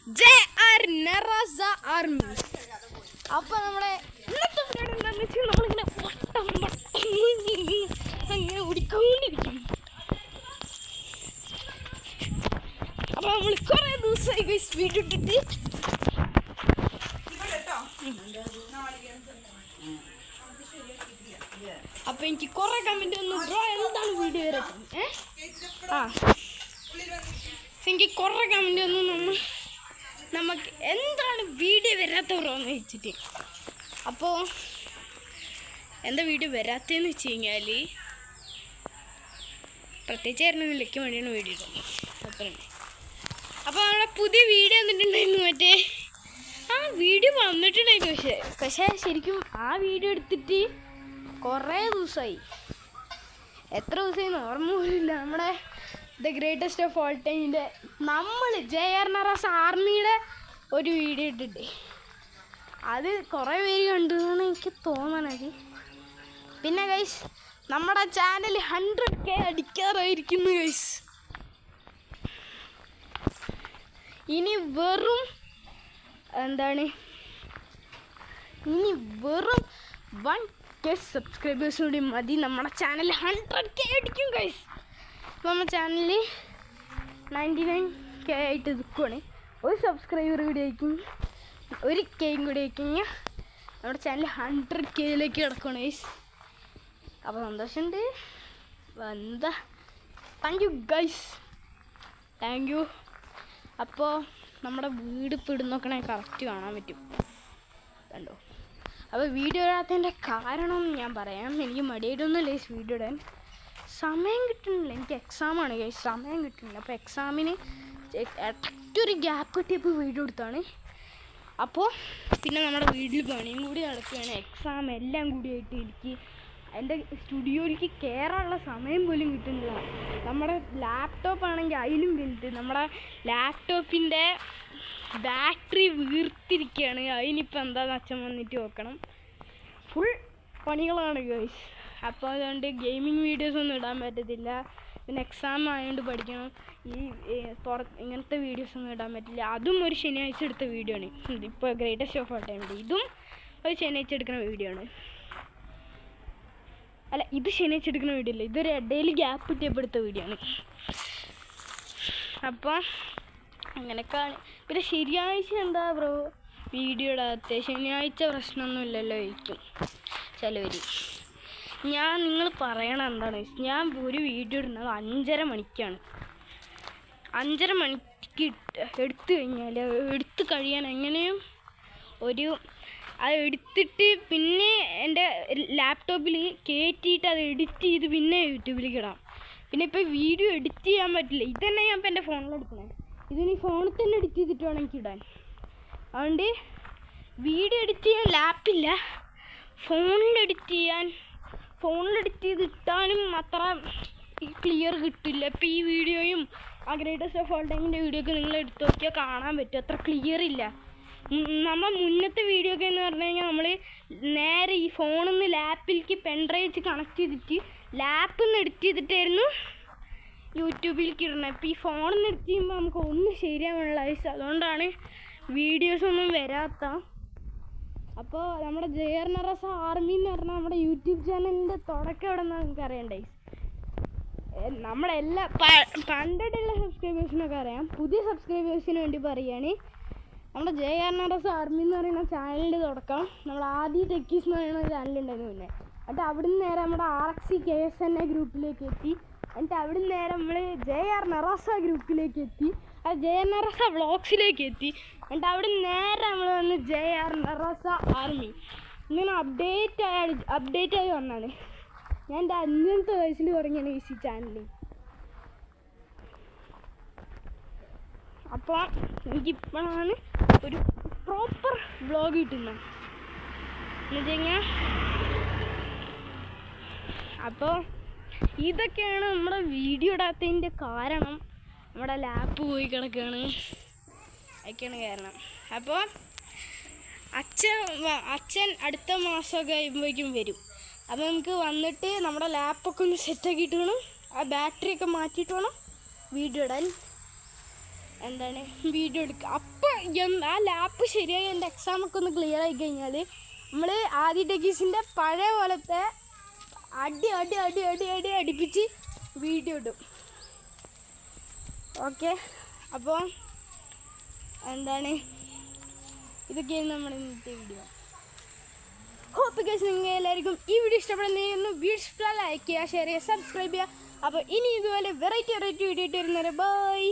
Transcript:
JR Naraza Army. അപ്പോൾ നമ്മുടെ ഇന്നത്തെ പരിപാടി എന്താണെന്ന് വെച്ചാൽ നമ്മളിങ്ങനെ വട്ടം അങ്ങനെ ഓടിക്കൊണ്ടിരിക്കും. അപ്പോൾ നമ്മൾ കുറേ ദിവസമായി ഗൈസ് വീഡിയോ ഇട്ടിട്ട്. അപ്പോൾ എനിക്ക് കുറേ കമൻറ്റ് വന്നു, ബ്രോ എന്താണ് വീഡിയോ വരട്ടെ. എനിക്ക് കുറേ കമൻറ്റ് വന്നു, നമുക്ക് എന്താണ് വീഡിയോ വരാത്ത ബ്രോ എന്ന് വെച്ചിട്ട്. അപ്പോൾ എന്താ വീഡിയോ വരാത്തതെന്ന് വെച്ച് കഴിഞ്ഞാൽ പ്രത്യേകിച്ച് ആയിരുന്നില്ലയ്ക്ക് വേണ്ടിയാണ് വീഡിയോ ഇടുന്നത്. അപ്പോൾ നമ്മുടെ പുതിയ വീഡിയോ വന്നിട്ടുണ്ടായിരുന്നു. മറ്റേ ആ വീഡിയോ വന്നിട്ടുണ്ടായിരുന്നു, പക്ഷേ ശരിക്കും ആ വീഡിയോ എടുത്തിട്ട് കുറേ ദിവസമായി. എത്ര ദിവസമായി ഓർമ്മ പോലില്ല. നമ്മുടെ ദ ഗ്രേറ്റസ്റ്റ് ഓഫ് ഓൾ ടൈമിൻ്റെ നമ്മൾ JR Naraza ആർമിയുടെ ഒരു വീഡിയോ ഇട്ടിട്ട് അത് കുറേ പേര് കണ്ടതാണ് എനിക്ക് തോന്നണത്. പിന്നെ ഗൈസ് നമ്മുടെ ചാനൽ 100K അടിക്കാറായിരിക്കുന്നു ഗൈസ്. ഇനി വെറും 1K സബ്സ്ക്രൈബേഴ്സ് കൂടി മതി നമ്മുടെ ചാനൽ 100K അടിക്കും ഗൈസ്. നമ്മുടെ ചാനൽ 99K ആയിട്ട് നിൽക്കുവാണ്. ഒരു സബ്സ്ക്രൈബർ കൂടി ആയിരിക്കും, 1K കൂടി ആയി കഴിഞ്ഞാൽ നമ്മുടെ ചാനൽ 100Kയിലേക്ക് കിടക്കുകയാണ് ഗൈസ്. അപ്പോൾ സന്തോഷമുണ്ട്. എന്താ thank you guys, thank you. അപ്പോൾ നമ്മുടെ വീട് ഇപ്പോൾ ഇടുന്ന നോക്കണേ കറക്റ്റ് കാണാൻ പറ്റും, കണ്ടോ. അപ്പോൾ വീഡിയോ ഇടാത്തതിൻ്റെ കാരണം ഞാൻ പറയാം. എനിക്ക് മടിയായിട്ടൊന്നുമില്ല ഗൈസ് വീഡിയോ ഇടാൻ, സമയം കിട്ടുന്നില്ല. എനിക്ക് എക്സാമാണ് ഗൈസ്, സമയം കിട്ടുന്നില്ല. അപ്പോൾ എക്സാമിന് ഇടയ്ക്കൊരു ഗ്യാപ്പ് കിട്ടിയപ്പോൾ വീഡിയോ എടുത്താണ്. അപ്പോൾ പിന്നെ നമ്മുടെ വീട്ടിൽ പണിയും കൂടി നടക്കുകയാണ്, എക്സാം എല്ലാം കൂടിയായിട്ട് എനിക്ക് എൻ്റെ സ്റ്റുഡിയോയിലേക്ക് കയറാനുള്ള സമയം പോലും കിട്ടുന്നില്ല. നമ്മുടെ ലാപ്ടോപ്പ് ആണെങ്കിൽ അതിലും വലുത്. നമ്മുടെ ലാപ്ടോപ്പിൻ്റെ ബാറ്ററി വീർത്തിരിക്കുകയാണ്. അതിനിപ്പോൾ എന്താണെന്ന് അച്ഛൻ വന്നിട്ട് നോക്കണം. ഫുൾ പണികളാണ് ഗൈസ്. അപ്പോൾ അതുകൊണ്ട് ഗെയിമിങ് വീഡിയോസൊന്നും ഇടാൻ പറ്റത്തില്ല. പിന്നെ എക്സാം ആയതുകൊണ്ട് പഠിക്കണം. ഇങ്ങനത്തെ വീഡിയോസൊന്നും ഇടാൻ പറ്റില്ല. അതും ഒരു ശനിയാഴ്ച എടുത്ത വീഡിയോ ആണ്. ഇപ്പോൾ ഗ്രേറ്റസ്റ്റ് ഓഫ് ഓൾ ടൈമിൻ്റെ ഇതും ഒരു ശനിയാഴ്ച എടുക്കുന്ന വീഡിയോ ആണ്. അല്ല, ഇത് ശനിയാഴ്ച എടുക്കുന്ന വീഡിയോ അല്ല, ഇതൊരു ഇടയിൽ ഗ്യാപ്പ് കിട്ടിയപ്പോൾ എടുത്ത വീഡിയോ ആണ്. അപ്പോൾ അങ്ങനെയൊക്കെയാണ്. പിന്നെ ശനിയാഴ്ച എന്താ ബ്രോ വീഡിയോ ഇടാത്ത? ശനിയാഴ്ച പ്രശ്നമൊന്നുമില്ലല്ലോ ചോദിക്കും ചിലവർ. നിങ്ങൾ പറയണത് എന്താണ്? ഞാൻ ഒരു വീഡിയോ ഇടുന്നത് 5:30 മണിക്കാണ്. 5:30 മണിക്ക് എടുത്തു കഴിഞ്ഞാൽ എടുത്ത് കഴിയാൻ എങ്ങനെയും അത് എടുത്തിട്ട് പിന്നെ എൻ്റെ ലാപ്ടോപ്പിൽ കയറ്റിയിട്ട് അത് എഡിറ്റ് ചെയ്ത് പിന്നെ യൂട്യൂബിലേക്ക് ഇടാം. പിന്നെ ഇപ്പോൾ വീഡിയോ എഡിറ്റ് ചെയ്യാൻ പറ്റില്ല. ഇതന്നെ ഞാൻ ഇപ്പോൾ എൻ്റെ ഫോണിൽ എടുക്കണേ. ഇതിന് ഫോണിൽ തന്നെ എഡിറ്റ് ചെയ്തിട്ട് വേണം എനിക്ക് ഇടാൻ. അതുകൊണ്ട് വീഡിയോ എഡിറ്റ് ചെയ്യാൻ ലാപ്പില്ല, ഫോണിൽ എഡിറ്റ് ചെയ്തിട്ടാലും അത്ര ക്ലിയർ കിട്ടില്ല. ഇപ്പോൾ ഈ വീഡിയോയും ആ ഗ്രേറ്റസ്റ്റ് ഓഫ് ഓൾ ടൈമിൻ്റെ വീഡിയോ ഒക്കെ നിങ്ങൾ എടുത്ത് നോക്കിയാൽ കാണാൻ പറ്റും, അത്ര ക്ലിയർ ഇല്ല. നമ്മൾ മുന്നത്തെ വീഡിയോ ഒക്കെ എന്ന് പറഞ്ഞു കഴിഞ്ഞാൽ നമ്മൾ നേരെ ഈ ഫോണിൽ നിന്ന് ലാപ്പിലേക്ക് പെൻഡ്രൈവ് വെച്ച് കണക്ട് ചെയ്തിട്ട് ലാപ്പിൽ നിന്ന് എഡിറ്റ് ചെയ്തിട്ടായിരുന്നു യൂട്യൂബിലേക്ക് ഇടണത്. ഇപ്പോൾ ഈ ഫോണിൽ നിന്ന് എഡിറ്റ് ചെയ്യുമ്പോൾ നമുക്ക് ഒന്നും ശരിയാവാനുള്ള ആവശ്യം, അതുകൊണ്ടാണ് വീഡിയോസൊന്നും വരാത്ത. അപ്പോൾ നമ്മുടെ JR Naraza ആർമി എന്ന് പറഞ്ഞാൽ നമ്മുടെ യൂട്യൂബ് ചാനലിൻ്റെ തുടക്കം എവിടെ നിന്നാണ് നിങ്ങൾക്ക് അറിയണ്ടേ? നമ്മളെല്ലാ പണ്ടിട്ടുള്ള സബ്സ്ക്രൈബേഴ്സിനൊക്കെ അറിയാം. പുതിയ സബ്സ്ക്രൈബേഴ്സിന് വേണ്ടി പറയുകയാണ്, നമ്മുടെ JR Naraza ആർമി എന്ന് പറയുന്ന ചാനലിൻ്റെ തുടക്കം നമ്മൾ ആദ്യം ടെക്കീസ് എന്ന് പറയുന്ന ചാനലുണ്ടായിരുന്നു. പിന്നെ എന്നിട്ട് അവിടുന്ന് നേരെ നമ്മുടെ RXC KSNA ഗ്രൂപ്പിലേക്ക് എത്തി. എന്നിട്ട് അവിടുന്ന് നേരെ നമ്മൾ JR Naraza ഗ്രൂപ്പിലേക്ക് എത്തി. അത് JR Naraza വ്ളോഗ്സിലേക്ക് എത്തി. എന്നിട്ട് അവിടെ നേരെ നമ്മൾ വന്ന് JR Naraza ആർമി ഇങ്ങനെ അപ്ഡേറ്റ് ആയി വന്നാണ്. ഞാൻ എൻ്റെ 5ാമത്തെ വയസ്സിൽ തുടങ്ങിയാണ് ഈ ചാനൽ. അപ്പോൾ എനിക്കിപ്പോഴാണ് ഒരു പ്രോപ്പർ വ്ളോഗ് കിട്ടുന്നത് എന്ന് വെച്ച് കഴിഞ്ഞാൽ. അപ്പോൾ ഇതൊക്കെയാണ് നമ്മുടെ വീഡിയോ ഇടാത്തതിൻ്റെ കാരണം. നമ്മുടെ ലാപ്പ് പോയി കിടക്കുകയാണ്, അതൊക്കെയാണ് കാരണം. അപ്പോൾ അച്ഛൻ അടുത്ത മാസമൊക്കെ കഴിയുമ്പോഴേക്കും വരും. അപ്പോൾ നമുക്ക് വന്നിട്ട് നമ്മുടെ ലാപ്പൊക്കെ ഒന്ന് സെറ്റാക്കിയിട്ട് വേണം, ആ ബാറ്ററിയൊക്കെ മാറ്റിയിട്ട് വേണം വീഡിയോ ഇടാൻ. വീഡിയോ എടുക്കുക. അപ്പോൾ ആ ലാപ്പ് ശരിയായി എൻ്റെ എക്സാമൊക്കെ ഒന്ന് ക്ലിയർ ആയി കഴിഞ്ഞാൽ നമ്മൾ ആദി ടെക്കീസിൻ്റെ പഴയ പോലത്തെ അടുപ്പിച്ച് വീഡിയോ ഇടും. ഓക്കെ, അപ്പോൾ എന്താണ് ഇതൊക്കെയാണ് നമ്മുടെ ഇന്നത്തെ വീഡിയോ. ഹോപ്പ് ഗൈസ് നിങ്ങൾ എല്ലാവർക്കും ഈ വീഡിയോ ഇഷ്ടപ്പെടുന്ന വീഡിയോ ഇഷ്ടപ്പെട്ടാൽ ലൈക്ക് ചെയ്യുക, ഷെയർ ചെയ്യുക, സബ്സ്ക്രൈബ് ചെയ്യുക. അപ്പോൾ ഇനി ഇതുപോലെ വെറൈറ്റി വീഡിയോ ഇട്ട് വരുന്നവരെ ബൈ.